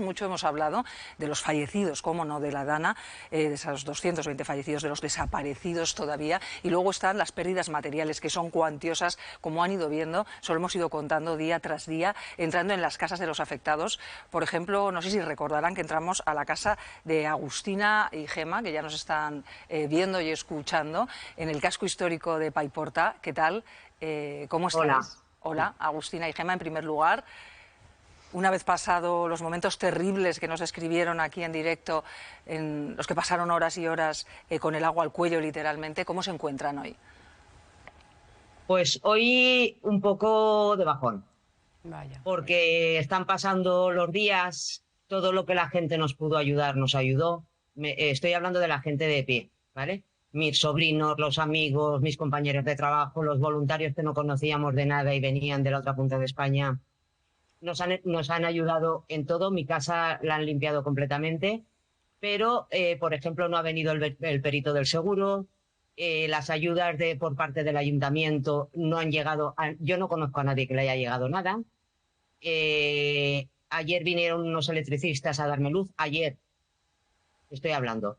mucho hemos hablado de los fallecidos, cómo no, de la Dana, de esos 220 fallecidos, de los desaparecidos todavía, y luego están las pérdidas materiales, que son cuantiosas, como han ido viendo, solo hemos ido contando día tras día, entrando en las casas de los afectados. Por ejemplo, no sé si recordarán que entramos a la casa de Agustina y Gema, que ya nos están viendo y escuchando, en el casco histórico de Paiporta. ¿Qué tal? ¿Cómo Hola. estáis? Hola, Agustina y Gema, en primer lugar. Una vez pasado los momentos terribles que nos describieron aquí en directo, en los que pasaron horas y horas con el agua al cuello literalmente, ¿cómo se encuentran hoy? Pues hoy un poco de bajón, Vaya. porque están pasando los días, todo lo que la gente nos pudo ayudar nos ayudó. Estoy hablando de la gente de pie, ¿vale? Mis sobrinos, los amigos, mis compañeros de trabajo, los voluntarios que no conocíamos de nada y venían de la otra punta de España, nos han ayudado en todo. Mi casa la han limpiado completamente, pero, por ejemplo, no ha venido el perito del seguro. Las ayudas por parte del ayuntamiento no han llegado. Yo no conozco a nadie que le haya llegado nada. Ayer vinieron unos electricistas a darme luz. Ayer estoy hablando.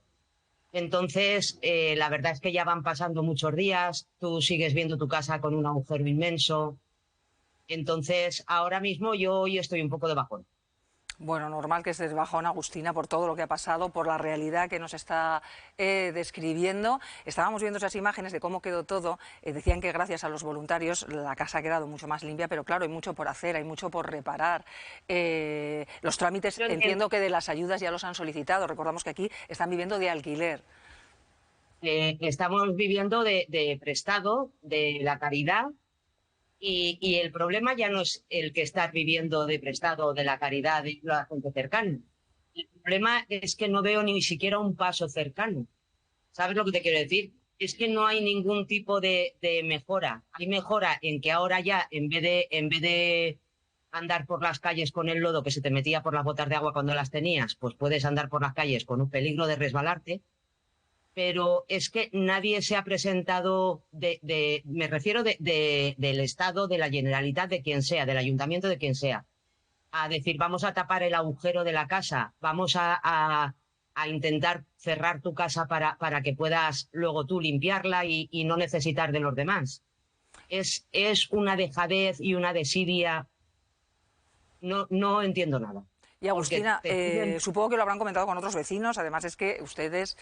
Entonces, la verdad es que ya van pasando muchos días. Tú sigues viendo tu casa con un agujero inmenso. Entonces, ahora mismo yo hoy estoy un poco de bajón. Bueno, normal que estés bajón, Agustina, por todo lo que ha pasado, por la realidad que nos está describiendo. Estábamos viendo esas imágenes de cómo quedó todo. Decían que gracias a los voluntarios la casa ha quedado mucho más limpia, pero claro, hay mucho por hacer, hay mucho por reparar. Los trámites, entiendo que de las ayudas ya los han solicitado. Recordamos que aquí están viviendo de alquiler. Estamos viviendo de prestado, de la caridad. Y el problema ya no es el que estás viviendo de prestado de la caridad de la gente cercana. El problema es que no veo ni siquiera un paso cercano. ¿Sabes lo que te quiero decir? Es que no hay ningún tipo de mejora. Hay mejora en que ahora ya, en vez de andar por las calles con el lodo que se te metía por las botas de agua cuando las tenías, pues puedes andar por las calles con un peligro de resbalarte. Pero es que nadie se ha presentado, me refiero del Estado, de la Generalitat, de quien sea, del Ayuntamiento, de quien sea, a decir, vamos a tapar el agujero de la casa, vamos a intentar cerrar tu casa para que puedas luego tú limpiarla y no necesitar de los demás. Es una dejadez y una desidia. No entiendo nada. Y Porque Agustina, te piden. supongo que lo habrán comentado con otros vecinos, además es que ustedes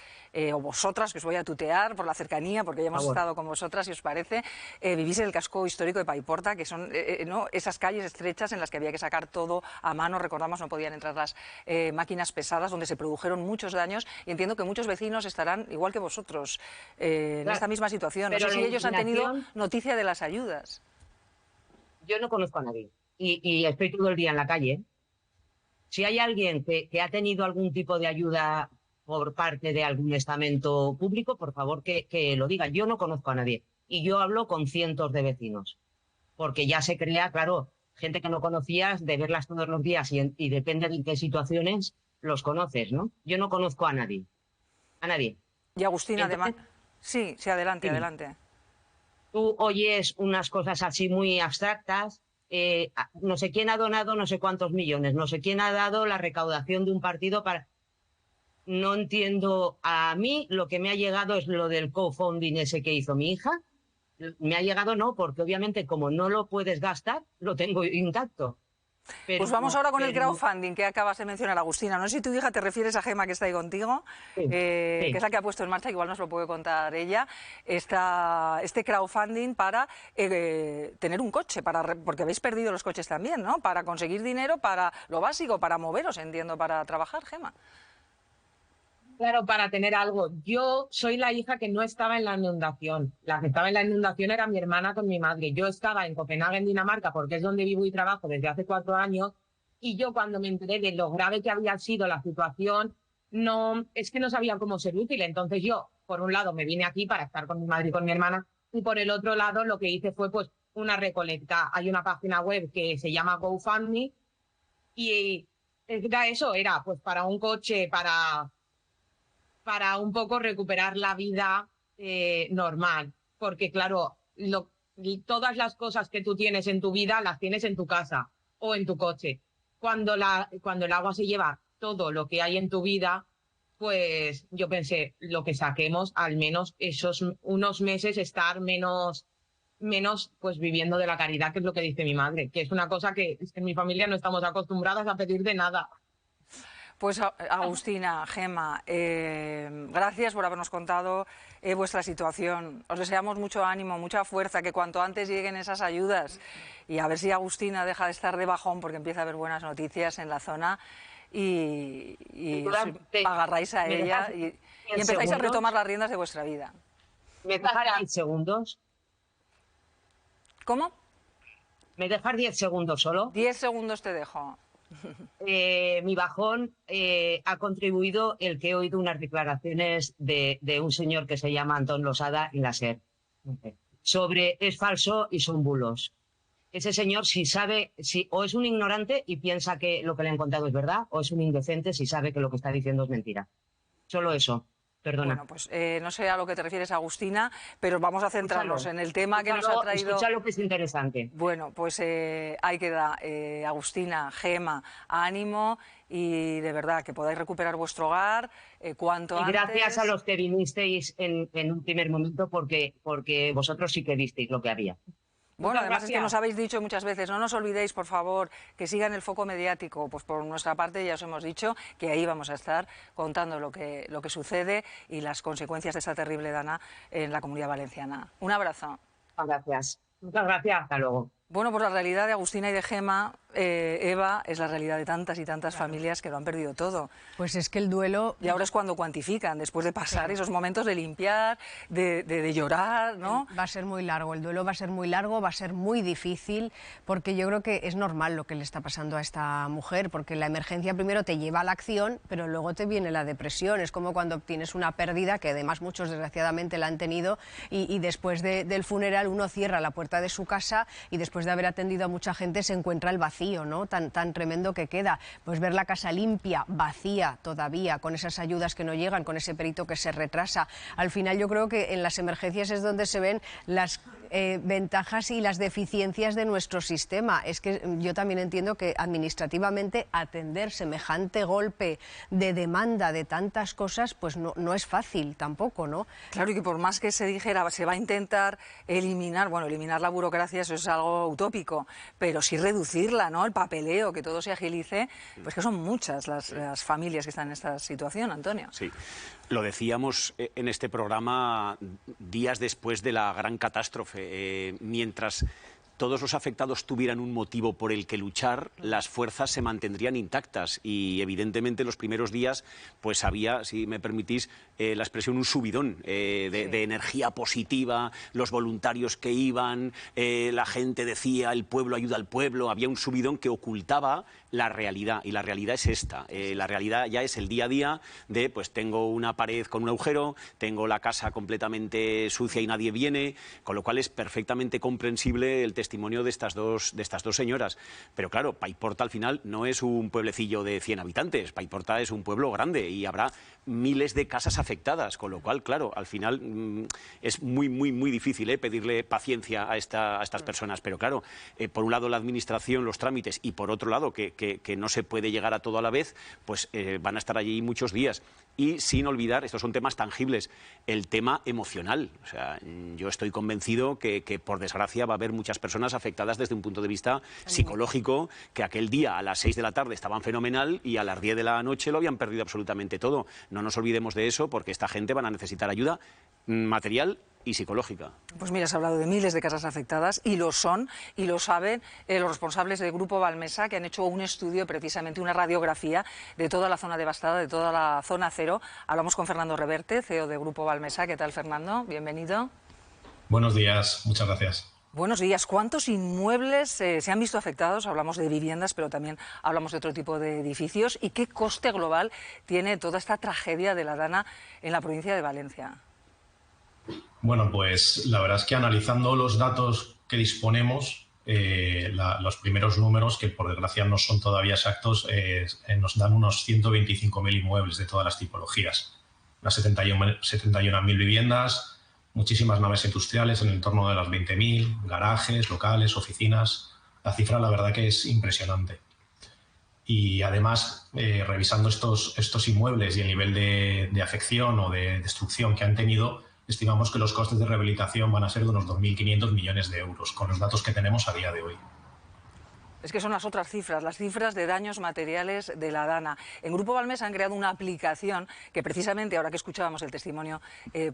o vosotras, que os voy a tutear por la cercanía, porque ya Por hemos favor. estado con vosotras, si os parece, vivís en el casco histórico de Paiporta, que son ¿no? esas calles estrechas en las que había que sacar todo a mano, recordamos, no podían entrar las máquinas pesadas, donde se produjeron muchos daños, y entiendo que muchos vecinos estarán, igual que vosotros, en Claro, esta misma situación. No pero sé la si ellos han tenido indignación, noticia de las ayudas. yo no conozco a nadie. Y estoy todo el día en la calle. Si hay alguien que ha tenido algún tipo de ayuda por parte de algún estamento público, por favor que lo diga. Yo no conozco a nadie. Y yo hablo con cientos de vecinos. Porque ya se crea, claro, gente que no conocías, de verlas todos los días y depende de en qué situaciones los conoces, ¿no? Yo no conozco a nadie. A nadie. Y Agustina, además... Entonces, Sí, sí, adelante, dime. adelante. Tú oyes unas cosas así muy abstractas, no sé quién ha donado no sé cuántos millones, no sé quién ha dado la recaudación de un partido para. No entiendo, a mí lo que me ha llegado es lo del crowdfunding ese que hizo mi hija. Me ha llegado no, porque obviamente como no lo puedes gastar, lo tengo intacto. Pues vamos Pero, ahora con el pero, crowdfunding que acabas de mencionar, Agustina. No sé si tu hija te refieres a Gema, que está ahí contigo, sí, que es sí. la que ha puesto en marcha, que igual nos lo puede contar ella, este crowdfunding para tener un coche, porque habéis perdido los coches también, ¿no? Para conseguir dinero para lo básico, para moveros, entiendo, para trabajar, Gema. Claro, para tener algo. Yo soy la hija que no estaba en la inundación. La que estaba en la inundación era mi hermana con mi madre. Yo estaba en Copenhague, en Dinamarca, porque es donde vivo y trabajo desde hace 4 años. Y yo cuando me enteré de lo grave que había sido la situación, no, es que no sabía cómo ser útil. Entonces yo, por un lado, me vine aquí para estar con mi madre y con mi hermana. Y por el otro lado, lo que hice fue pues una recolecta. Hay una página web que se llama GoFundMe y era eso, era pues para un coche, para un poco recuperar la vida normal. Porque claro, todas las cosas que tú tienes en tu vida las tienes en tu casa o en tu coche. cuando el agua se lleva todo lo que hay en tu vida, pues yo pensé, lo que saquemos, al menos esos unos meses estar menos pues viviendo de la caridad, que es lo que dice mi madre, que es una cosa que en mi familia no estamos acostumbradas a pedir de nada. Pues Agustina, Gemma, gracias por habernos contado vuestra situación. Os deseamos mucho ánimo, mucha fuerza, que cuanto antes lleguen esas ayudas y a ver si Agustina deja de estar de bajón porque empieza a haber buenas noticias en la zona y os agarráis a ella y empezáis a retomar las riendas de vuestra vida. ¿Me dejas 10 segundos? ¿Cómo? ¿Me dejas 10 segundos solo? 10 segundos te dejo. Mi bajón ha contribuido el que he oído unas declaraciones de un señor que se llama Antón Losada en la SER sobre es falso y son bulos. Ese señor, si sabe, o es un ignorante y piensa que lo que le han contado es verdad, o es un indecente si sabe que lo que está diciendo es mentira. Solo eso. Perdona. Bueno, pues no sé a lo que te refieres, Agustina, pero vamos a centrarnos en el tema que nos ha traído. Escucha que es interesante. Bueno, pues ahí queda, Agustina, Gemma, ánimo y de verdad que podáis recuperar vuestro hogar cuanto antes. Gracias a los que vinisteis en un primer momento porque vosotros sí que visteis lo que había. Bueno, además es que nos habéis dicho muchas veces, no nos olvidéis, por favor, que sigan el foco mediático. Pues por nuestra parte ya os hemos dicho que ahí vamos a estar contando lo que sucede y las consecuencias de esta terrible dana en la Comunidad Valenciana. Un abrazo. Gracias. Muchas gracias. Hasta luego. Bueno, pues la realidad de Agustina y de Gemma, Eva, es la realidad de tantas y tantas familias que lo han perdido todo. Pues es que el duelo... Y ahora es cuando cuantifican, después de pasar esos momentos de limpiar, de llorar, ¿no? Va a ser muy largo, el duelo va a ser muy largo, va a ser muy difícil, porque yo creo que es normal lo que le está pasando a esta mujer, porque la emergencia primero te lleva a la acción, pero luego te viene la depresión. Es como cuando obtienes una pérdida, que además muchos desgraciadamente la han tenido, y después del funeral uno cierra la puerta de su casa y después de haber atendido a mucha gente se encuentra el vacío, ¿no? Tan tremendo que queda. Pues ver la casa limpia, vacía todavía, con esas ayudas que no llegan, con ese perito que se retrasa. Al final yo creo que en las emergencias es donde se ven las ventajas y las deficiencias de nuestro sistema. Es que yo también entiendo que administrativamente atender semejante golpe de demanda de tantas cosas, pues no es fácil tampoco, ¿no? Claro, y que por más que se dijera, se va a intentar eliminar la burocracia, eso es algo utópico, pero sí reducirla, ¿no? El papeleo, que todo se agilice, pues que son muchas las familias que están en esta situación, Antonio. Sí. Lo decíamos en este programa días después de la gran catástrofe. Mientras todos los afectados tuvieran un motivo por el que luchar, las fuerzas se mantendrían intactas y evidentemente los primeros días pues había, si me permitís la expresión, un subidón de energía positiva, los voluntarios que iban, la gente decía el pueblo ayuda al pueblo, había un subidón que ocultaba la realidad, y la realidad es esta. La realidad ya es el día a día de pues tengo una pared con un agujero, tengo la casa completamente sucia y nadie viene, con lo cual es perfectamente comprensible el testimonio de estas dos señoras. Pero claro, Paiporta al final no es un pueblecillo de 100 habitantes, Paiporta es un pueblo grande y habrá miles de casas afectadas, con lo cual, claro, al final es muy difícil pedirle paciencia a estas personas. Pero claro, por un lado la administración, los trámites, y por otro lado que no se puede llegar a todo a la vez, pues van a estar allí muchos días. Y sin olvidar, estos son temas tangibles, el tema emocional. O sea, yo estoy convencido que por desgracia va a haber muchas personas afectadas desde un punto de vista psicológico, que aquel día a las 6 de la tarde estaban fenomenal y a las 10 de la noche lo habían perdido absolutamente todo. No nos olvidemos de eso, porque esta gente van a necesitar ayuda material y psicológica. Pues mira, has hablado de miles de casas afectadas y lo son, y lo saben los responsables del Grupo Valmesa, que han hecho un estudio, precisamente una radiografía de toda la zona devastada, de toda la zona cero. Hablamos con Fernando Reverte, CEO de Grupo Valmesa. ¿Qué tal, Fernando? Bienvenido. Buenos días, muchas gracias. Buenos días. ¿Cuántos inmuebles se han visto afectados? Hablamos de viviendas, pero también hablamos de otro tipo de edificios. ¿Y qué coste global tiene toda esta tragedia de la dana en la provincia de Valencia? Bueno, pues la verdad es que analizando los datos que disponemos, los primeros números, que por desgracia no son todavía exactos, nos dan unos 125.000 inmuebles de todas las tipologías. Unas 71.000 viviendas, muchísimas naves industriales en el entorno de las 20.000, garajes, locales, oficinas. La cifra la verdad que es impresionante. Y además, revisando estos inmuebles y el nivel de afección o de destrucción que han tenido, estimamos que los costes de rehabilitación van a ser de unos 2.500 millones de euros, con los datos que tenemos a día de hoy. Es que son las otras cifras, las cifras de daños materiales de la Dana. En Grupo Balmes han creado una aplicación que precisamente, ahora que escuchábamos el testimonio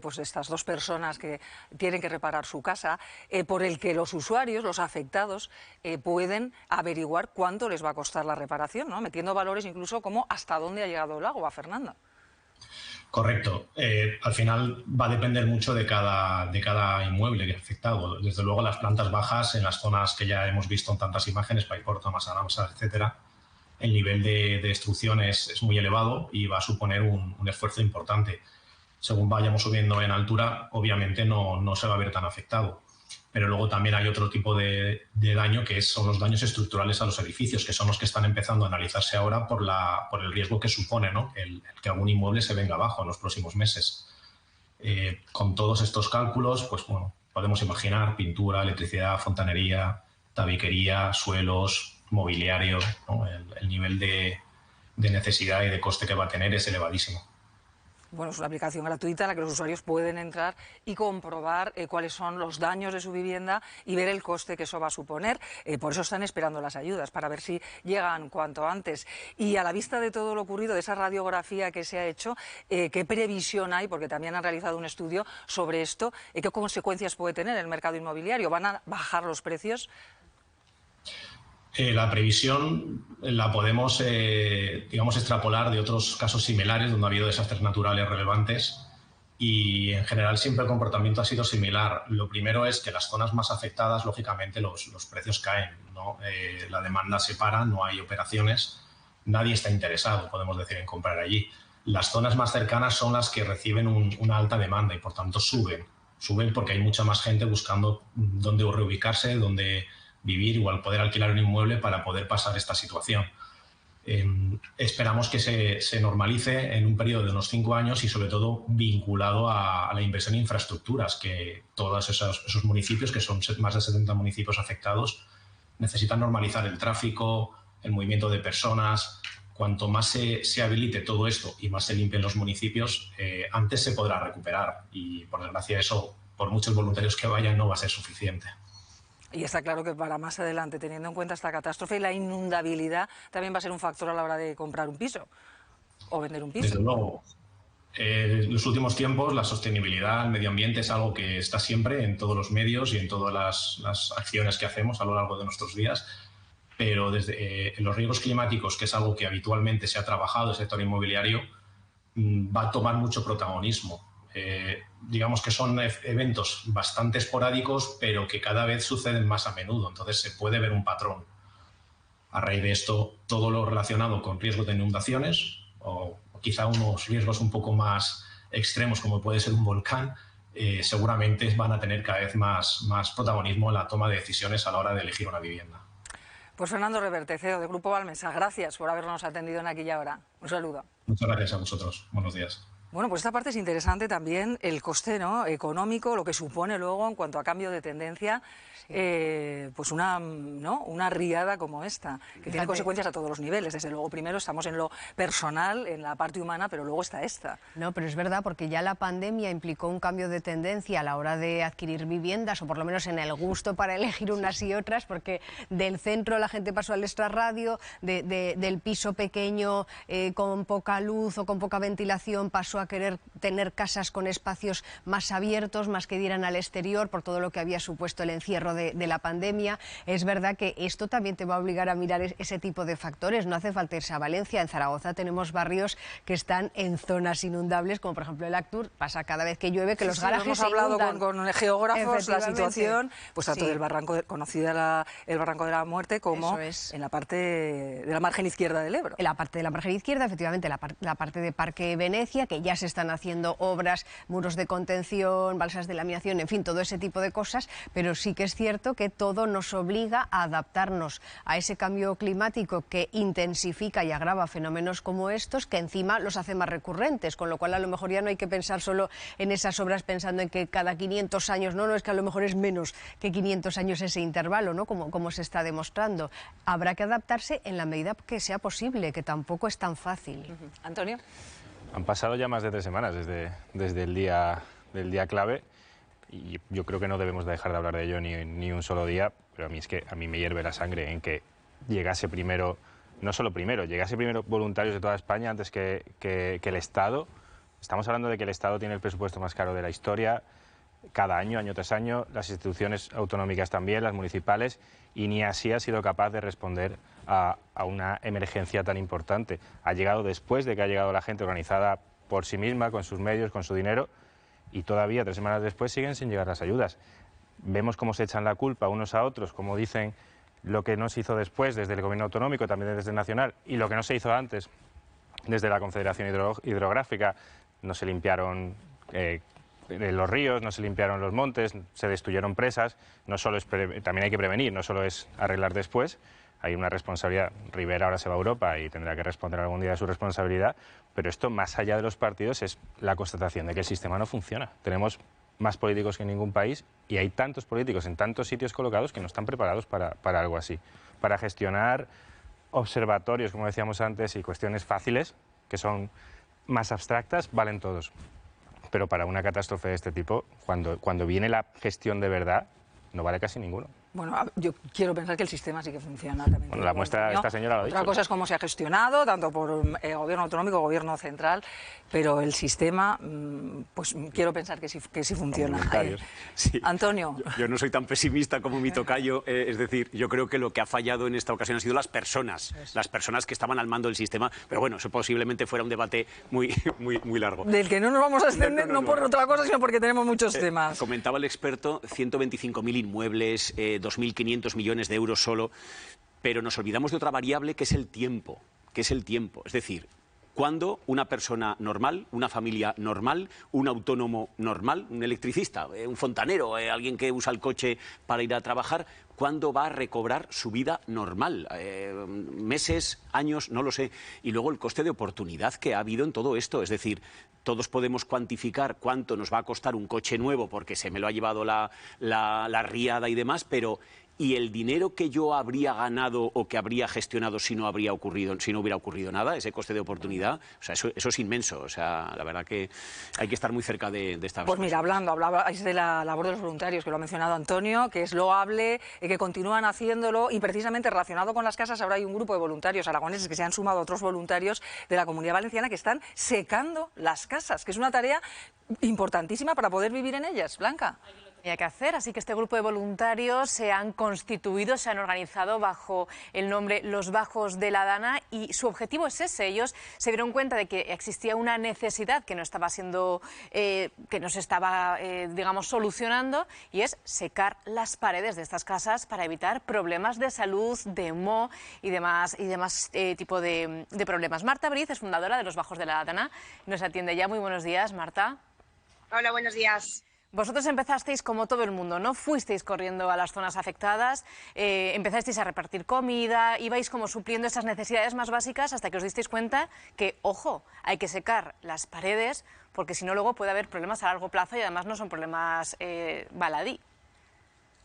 pues de estas dos personas que tienen que reparar su casa, por el que los usuarios, los afectados, pueden averiguar cuánto les va a costar la reparación, ¿no? Metiendo valores incluso como hasta dónde ha llegado el agua, Fernando. Correcto. Al final va a depender mucho de cada inmueble que ha afectado. Desde luego, las plantas bajas, en las zonas que ya hemos visto en tantas imágenes, Paiporto, Massaransa, etcétera, el nivel de destrucción es muy elevado y va a suponer un esfuerzo importante. Según vayamos subiendo en altura, obviamente no se va a ver tan afectado. Pero luego también hay otro tipo de daño, que son los daños estructurales a los edificios, que son los que están empezando a analizarse ahora por el riesgo que supone, ¿no? el que algún inmueble se venga abajo en los próximos meses. Con todos estos cálculos, pues bueno, podemos imaginar pintura, electricidad, fontanería, tabiquería, suelos, mobiliario, ¿no? El nivel de necesidad y de coste que va a tener es elevadísimo. Bueno, es una aplicación gratuita en la que los usuarios pueden entrar y comprobar cuáles son los daños de su vivienda y ver el coste que eso va a suponer. Por eso están esperando las ayudas, para ver si llegan cuanto antes. Y a la vista de todo lo ocurrido, de esa radiografía que se ha hecho, ¿qué previsión hay? Porque también han realizado un estudio sobre esto. ¿Qué consecuencias puede tener el mercado inmobiliario? ¿Van a bajar los precios? La previsión la podemos, digamos, extrapolar de otros casos similares donde ha habido desastres naturales relevantes y, en general, siempre el comportamiento ha sido similar. Lo primero es que las zonas más afectadas, lógicamente, los precios caen, ¿no? La demanda se para, no hay operaciones, nadie está interesado, podemos decir, en comprar allí. Las zonas más cercanas son las que reciben una alta demanda y, por tanto, suben. Suben porque hay mucha más gente buscando dónde reubicarse, dónde vivir o al poder alquilar un inmueble para poder pasar esta situación. Esperamos que se normalice en un periodo de unos 5 años y, sobre todo, vinculado a la inversión en infraestructuras, que todos esos municipios, que son más de 70 municipios afectados, necesitan normalizar el tráfico, el movimiento de personas. Cuanto más se habilite todo esto y más se limpien los municipios, antes se podrá recuperar. Y, por desgracia, eso, por muchos voluntarios que vayan, no va a ser suficiente. Y está claro que para más adelante, teniendo en cuenta esta catástrofe, la inundabilidad también va a ser un factor a la hora de comprar un piso o vender un piso. Desde luego. En los últimos tiempos, la sostenibilidad, el medio ambiente es algo que está siempre en todos los medios y en todas las acciones que hacemos a lo largo de nuestros días. Pero desde los riesgos climáticos, que es algo que habitualmente se ha trabajado en el sector inmobiliario, va a tomar mucho protagonismo. Digamos que son eventos bastante esporádicos, pero que cada vez suceden más a menudo, entonces se puede ver un patrón. A raíz de esto, todo lo relacionado con riesgos de inundaciones o quizá unos riesgos un poco más extremos, como puede ser un volcán, seguramente van a tener cada vez más protagonismo en la toma de decisiones a la hora de elegir una vivienda. Pues Fernando Reverte, CEO de Grupo Balmesa, gracias por habernos atendido en Aquí y Ahora. Un saludo. Muchas gracias a vosotros. Buenos días. Bueno, pues esta parte es interesante también, el coste, ¿no?, económico, lo que supone luego en cuanto a cambio de tendencia, pues una riada como esta, que tiene consecuencias a todos los niveles. Desde luego, primero estamos en lo personal, en la parte humana, pero luego está esta. No, pero es verdad, porque ya la pandemia implicó un cambio de tendencia a la hora de adquirir viviendas, o por lo menos en el gusto para elegir unas y otras, porque del centro la gente pasó al extrarradio, del piso pequeño con poca luz o con poca ventilación pasó a querer tener casas con espacios más abiertos, más que dieran al exterior, por todo lo que había supuesto el encierro de la pandemia. Es verdad que esto también te va a obligar a mirar ese tipo de factores. No hace falta irse a Valencia. En Zaragoza tenemos barrios que están en zonas inundables, como por ejemplo el Actur. Pasa cada vez que llueve que los garajes se inundan. Hemos hablado con geógrafos la situación, pues tanto del barranco, conocida el Barranco de la Muerte, como en la parte de la margen izquierda del Ebro. En la parte de la margen izquierda, efectivamente, la parte de Parque Venecia, que ya ya se están haciendo obras, muros de contención, balsas de laminación, en fin, todo ese tipo de cosas, pero sí que es cierto que todo nos obliga a adaptarnos a ese cambio climático que intensifica y agrava fenómenos como estos, que encima los hace más recurrentes, con lo cual a lo mejor ya no hay que pensar solo en esas obras pensando en que cada 500 años, no, es que a lo mejor es menos que 500 años ese intervalo, ¿no? Como se está demostrando. Habrá que adaptarse en la medida que sea posible, que tampoco es tan fácil. Antonio. Han pasado ya más de 3 semanas desde el día clave y yo creo que no debemos dejar de hablar de ello ni un solo día, pero a mí me hierve la sangre en que llegase primero, llegase primero voluntarios de toda España antes que el Estado. Estamos hablando de que el Estado tiene el presupuesto más caro de la historia, cada año, año tras año, las instituciones autonómicas también, las municipales, y ni así ha sido capaz de responder a una emergencia tan importante. Ha llegado después de que ha llegado la gente organizada por sí misma, con sus medios, con su dinero, y todavía 3 semanas después siguen sin llegar las ayudas. Vemos cómo se echan la culpa unos a otros, como dicen lo que no se hizo después desde el gobierno autonómico, también desde el nacional, y lo que no se hizo antes desde la Confederación Hidrográfica. No se limpiaron los ríos, no se limpiaron los montes, se destruyeron presas. No solo también hay que prevenir, no solo es arreglar después. Hay una responsabilidad. Rivera ahora se va a Europa y tendrá que responder algún día de su responsabilidad, pero esto, más allá de los partidos, es la constatación de que el sistema no funciona. Tenemos más políticos que en ningún país y hay tantos políticos en tantos sitios colocados que no están preparados para algo así. Para gestionar observatorios, como decíamos antes, y cuestiones fáciles, que son más abstractas, valen todos. Pero para una catástrofe de este tipo, cuando viene la gestión de verdad, no vale casi ninguno. Bueno, yo quiero pensar que el sistema sí que funciona. También bueno, la muestra, esta señora lo ha dicho. Otra cosa es cómo se ha gestionado, tanto por gobierno autonómico, gobierno central, pero el sistema, pues quiero pensar que sí funciona. Sí. Antonio. Yo no soy tan pesimista como mi tocayo, es decir, yo creo que lo que ha fallado en esta ocasión han sido las personas que estaban al mando del sistema, pero bueno, eso posiblemente fuera un debate muy largo. Del que no nos vamos a extender, no por otra cosa, sino porque tenemos muchos temas. Comentaba el experto, 125.000 inmuebles, 2.500 millones de euros solo, pero nos olvidamos de otra variable que es el tiempo, Es decir, cuando una persona normal, una familia normal, un autónomo normal, un electricista, un fontanero, alguien que usa el coche para ir a trabajar, ¿cuándo va a recobrar su vida normal? ¿Meses, años? No lo sé. Y luego el coste de oportunidad que ha habido en todo esto, es decir, todos podemos cuantificar cuánto nos va a costar un coche nuevo porque se me lo ha llevado la riada y demás, pero ¿y el dinero que yo habría ganado o que habría gestionado si no hubiera ocurrido nada? Ese coste de oportunidad, o sea, eso es inmenso. O sea, la verdad que hay que estar muy cerca de estas cosas. Pues mira, hablabais de la labor de los voluntarios, que lo ha mencionado Antonio, que es loable, que continúan haciéndolo, y precisamente relacionado con las casas, ahora hay un grupo de voluntarios aragoneses que se han sumado a otros voluntarios de la Comunidad Valenciana que están secando las casas, que es una tarea importantísima para poder vivir en ellas. Blanca. Tenía que hacer, así que este grupo de voluntarios se han constituido, se han organizado bajo el nombre Los Bajos de la Dana, y su objetivo es ese. Ellos se dieron cuenta de que existía una necesidad que no estaba digamos, solucionando, y es secar las paredes de estas casas para evitar problemas de salud, de moho y demás tipo de problemas. Marta Briz es fundadora de Los Bajos de la Dana, nos atiende ya. Muy buenos días, Marta. Hola, buenos días. Vosotros empezasteis como todo el mundo, ¿no? Fuisteis corriendo a las zonas afectadas, empezasteis a repartir comida, ibais como supliendo esas necesidades más básicas hasta que os disteis cuenta que, ojo, hay que secar las paredes porque si no luego puede haber problemas a largo plazo y además no son problemas baladí.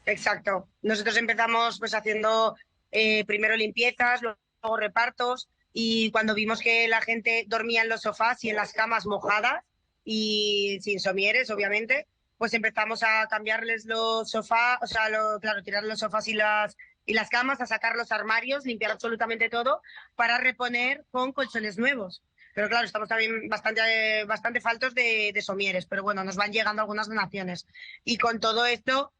Exacto. Nosotros empezamos pues haciendo primero limpiezas, luego repartos, y cuando vimos que la gente dormía en los sofás y en las camas mojadas y sin somieres, obviamente, pues empezamos a cambiarles los sofás, tirar los sofás y las camas, a sacar los armarios, limpiar absolutamente todo para reponer con colchones nuevos. Pero claro, estamos también bastante faltos de somieres, pero bueno, nos van llegando algunas donaciones. Y con todo esto,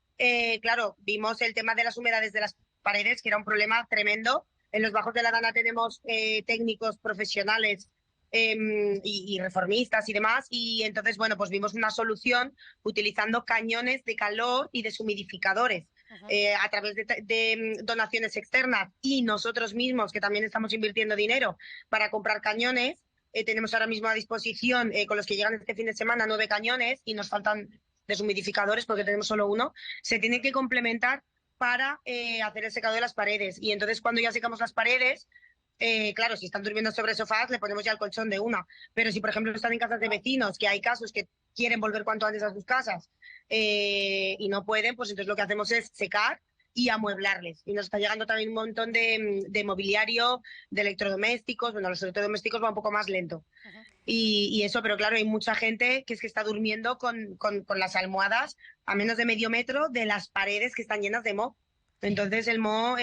claro, vimos el tema de las humedades de las paredes, que era un problema tremendo. En Los Bajos de la Dana tenemos técnicos profesionales y reformistas y demás, y entonces, bueno, pues vimos una solución utilizando cañones de calor y deshumidificadores a través de donaciones externas, y nosotros mismos, que también estamos invirtiendo dinero para comprar cañones. tenemos ahora mismo a disposición, con los que llegan este fin de semana, 9 cañones y nos faltan deshumidificadores porque tenemos solo uno. Se tienen que complementar para hacer el secado de las paredes. Y entonces cuando ya secamos las paredes, claro, si están durmiendo sobre sofás, le ponemos ya el colchón de una. Pero si, por ejemplo, están en casas de vecinos, que hay casos que quieren volver cuanto antes a sus casas y no pueden, pues entonces lo que hacemos es secar y amueblarles. Y nos está llegando también un montón de mobiliario, de electrodomésticos. Bueno, los electrodomésticos va un poco más lento. Y eso, pero claro, hay mucha gente que es que está durmiendo con las almohadas a menos de medio metro de las paredes que están llenas de moho. Entonces el moho,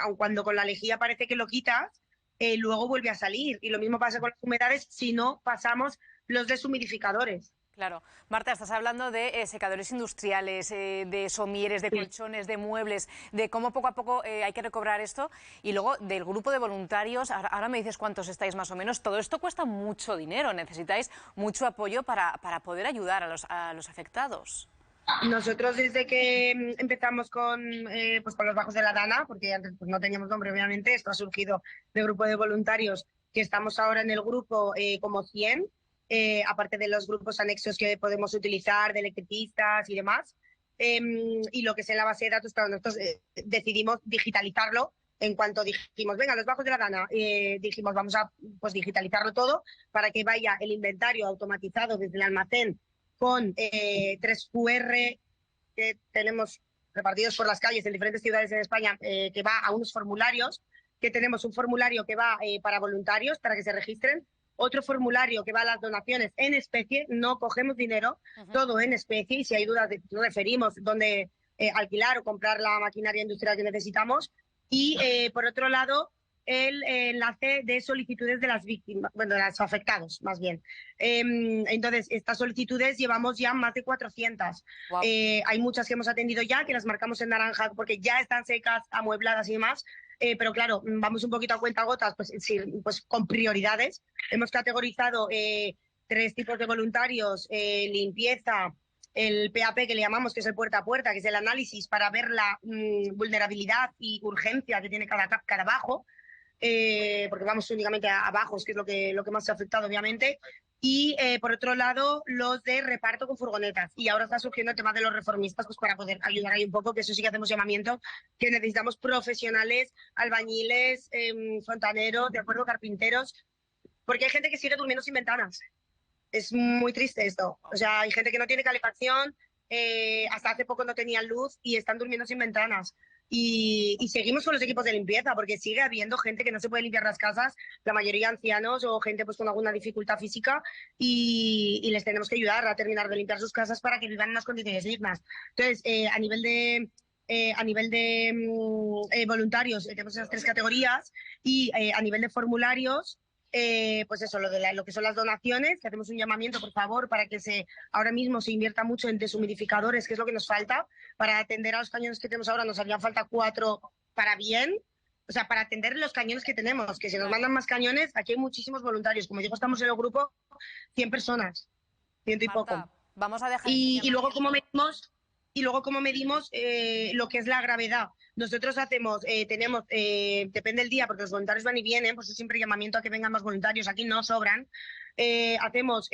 aun cuando con la lejía parece que lo quitas, luego vuelve a salir. Y lo mismo pasa con las humedades si no pasamos los deshumidificadores. Claro. Marta, estás hablando de secadores industriales, de somieres, de colchones, de muebles, de cómo poco a poco hay que recobrar esto. Y luego del grupo de voluntarios, ahora me dices cuántos estáis más o menos. Todo esto cuesta mucho dinero, necesitáis mucho apoyo para poder ayudar a los afectados. Nosotros desde que empezamos con los bajos de la Dana, porque antes pues, no teníamos nombre obviamente, esto ha surgido del grupo de voluntarios, que estamos ahora en el grupo como 100, aparte de los grupos anexos que podemos utilizar, de electricistas y demás. Y lo que es en la base de datos, claro, nosotros decidimos digitalizarlo. En cuanto dijimos, venga, los bajos de la Dana, dijimos, vamos a pues, digitalizarlo todo para que vaya el inventario automatizado desde el almacén con 3 QR que tenemos repartidos por las calles en diferentes ciudades en España, que va a unos formularios, que tenemos un formulario que va para voluntarios, para que se registren, otro formulario que va a las donaciones en especie, no cogemos dinero, todo en especie, y si hay dudas referimos dónde alquilar o comprar la maquinaria industrial que necesitamos. Y por otro lado, el enlace de solicitudes de las víctimas, bueno, de los afectados, más bien. Entonces, estas solicitudes llevamos ya más de 400. Wow. Hay muchas que hemos atendido ya, que las marcamos en naranja porque ya están secas, amuebladas y demás. Pero claro, vamos un poquito a cuentagotas, pues, sí, pues con prioridades. Hemos categorizado 3 tipos de voluntarios, limpieza, el PAP que le llamamos, que es el puerta a puerta, que es el análisis para ver la vulnerabilidad y urgencia que tiene cada bajo. Porque vamos únicamente a bajos, que es lo que más se ha afectado, obviamente. Y por otro lado, los de reparto con furgonetas. Y ahora está surgiendo el tema de los reformistas, pues para poder ayudar ahí un poco, que eso sí que hacemos llamamiento, que necesitamos profesionales, albañiles, fontaneros, de acuerdo, carpinteros, porque hay gente que sigue durmiendo sin ventanas. Es muy triste esto. O sea, hay gente que no tiene calefacción, hasta hace poco no tenían luz y están durmiendo sin ventanas. Y seguimos con los equipos de limpieza, porque sigue habiendo gente que no se puede limpiar las casas, la mayoría ancianos o gente pues con alguna dificultad física, y les tenemos que ayudar a terminar de limpiar sus casas para que vivan en unas condiciones dignas. Entonces, a nivel de voluntarios tenemos esas 3 categorías, y a nivel de formularios, pues eso, lo que son las donaciones, que hacemos un llamamiento, por favor, para que ahora mismo se invierta mucho en deshumidificadores, que es lo que nos falta. Para atender a los cañones que tenemos ahora nos harían falta 4 para bien, o sea, para atender los cañones que tenemos, que si nos mandan más cañones, aquí hay muchísimos voluntarios. Como digo, estamos en el grupo 100 personas, 100 y Marta, poco. Vamos a dejar y luego cómo medimos lo que es la gravedad. Nosotros tenemos, depende del día, porque los voluntarios van y vienen, pues es siempre llamamiento a que vengan más voluntarios, aquí no sobran. Hacemos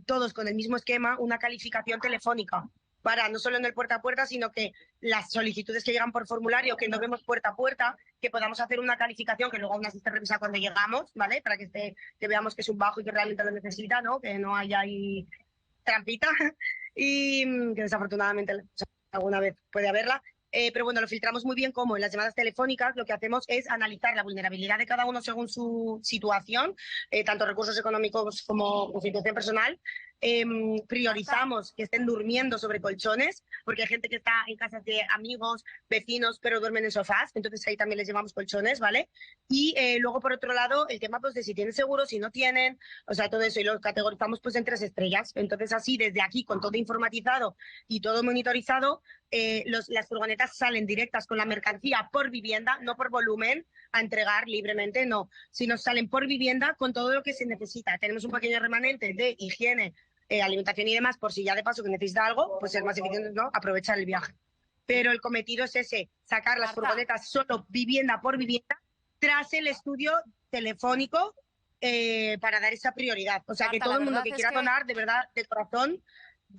todos con el mismo esquema una calificación telefónica, para no solo en el puerta a puerta, sino que las solicitudes que llegan por formulario, que no vemos puerta a puerta, que podamos hacer una calificación que luego aún así se revisa cuando llegamos, ¿vale? Para que veamos que es un bajo y que realmente lo necesita, ¿no? Que no haya ahí trampita, y que desafortunadamente alguna vez puede haberla. Pero bueno, lo filtramos muy bien, como en las llamadas telefónicas lo que hacemos es analizar la vulnerabilidad de cada uno según su situación, tanto recursos económicos como situación personal. Priorizamos que estén durmiendo sobre colchones, porque hay gente que está en casas de amigos, vecinos, pero duermen en sofás, entonces ahí también les llevamos colchones, ¿vale? Y luego, por otro lado, el tema pues, de si tienen seguro, si no tienen, o sea, todo eso, y lo categorizamos pues en 3 estrellas. Entonces así, desde aquí, con todo informatizado y todo monitorizado, las furgonetas salen directas con la mercancía por vivienda, no por volumen, a entregar libremente, no, sino salen por vivienda con todo lo que se necesita. Tenemos un pequeño remanente de higiene, alimentación y demás, por si ya de paso que necesita algo, pues ser más eficientes, ¿no? Aprovechar el viaje. Pero el cometido es ese, sacar las furgonetas solo vivienda por vivienda, tras el estudio telefónico para dar esa prioridad. O sea, Marta, que todo la el mundo verdad que es quiera que- donar, de verdad, de corazón,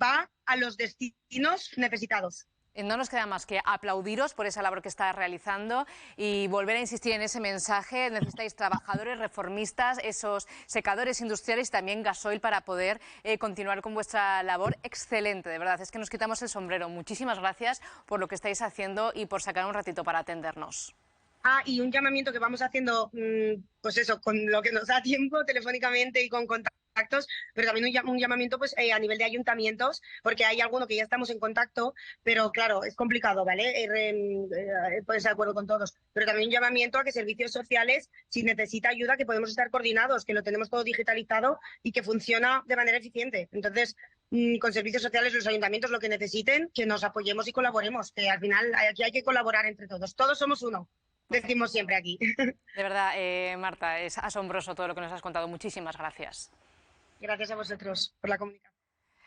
va a los destinos necesitados. No nos queda más que aplaudiros por esa labor que está realizando y volver a insistir en ese mensaje. Necesitáis trabajadores, reformistas, esos secadores industriales y también gasoil para poder continuar con vuestra labor. Excelente, de verdad. Es que nos quitamos el sombrero. Muchísimas gracias por lo que estáis haciendo y por sacar un ratito para atendernos. Y un llamamiento que vamos haciendo, pues eso, con lo que nos da tiempo, telefónicamente y con contactos, pero también un llamamiento pues a nivel de ayuntamientos, porque hay alguno que ya estamos en contacto, pero claro, es complicado, ¿vale? Ponerse de acuerdo con todos. Pero también un llamamiento a que servicios sociales, si necesita ayuda, que podemos estar coordinados, que lo tenemos todo digitalizado y que funciona de manera eficiente. Entonces, con servicios sociales, los ayuntamientos, lo que necesiten, que nos apoyemos y colaboremos, que al final aquí hay que colaborar entre todos. Todos somos uno. Decimos siempre aquí. De verdad, Marta, es asombroso todo lo que nos has contado. Muchísimas gracias. Gracias a vosotros por la comunicación.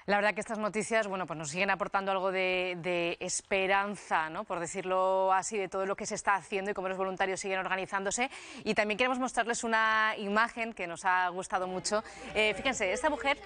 La verdad que estas noticias, bueno, pues nos siguen aportando algo de esperanza, ¿no? Por decirlo así, de todo lo que se está haciendo y cómo los voluntarios siguen organizándose. Y también queremos mostrarles una imagen que nos ha gustado mucho. Fíjense, esta mujer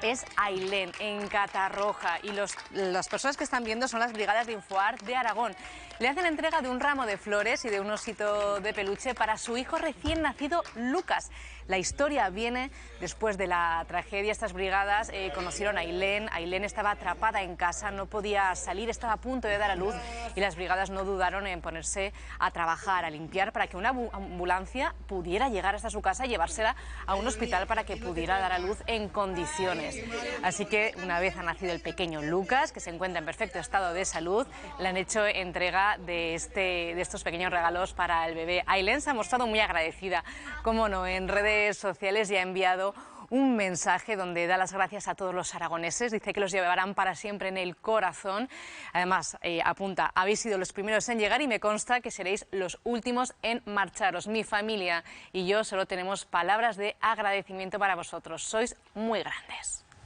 es Ailén, en Catarroja, y las personas que están viendo son las brigadas de Infoart de Aragón. Le hacen entrega de un ramo de flores y de un osito de peluche para su hijo recién nacido, Lucas. La historia viene después de la tragedia. Estas brigadas conocieron a Ailén. Ailén estaba atrapada en casa, no podía salir, estaba a punto de dar a luz y las brigadas no dudaron en ponerse a trabajar, a limpiar para que una ambulancia pudiera llegar hasta su casa y llevársela a un hospital para que pudiera dar a luz en condiciones. Así que una vez ha nacido el pequeño Lucas, que se encuentra en perfecto estado de salud, le han hecho entrega de estos pequeños regalos para el bebé. Ailén se ha mostrado muy agradecida, cómo no, en redes sociales y ha enviado un mensaje donde da las gracias a todos los aragoneses, dice que los llevarán para siempre en el corazón. Además, apunta, habéis sido los primeros en llegar y me consta que seréis los últimos en marcharos. Mi familia y yo solo tenemos palabras de agradecimiento para vosotros, sois muy grandes.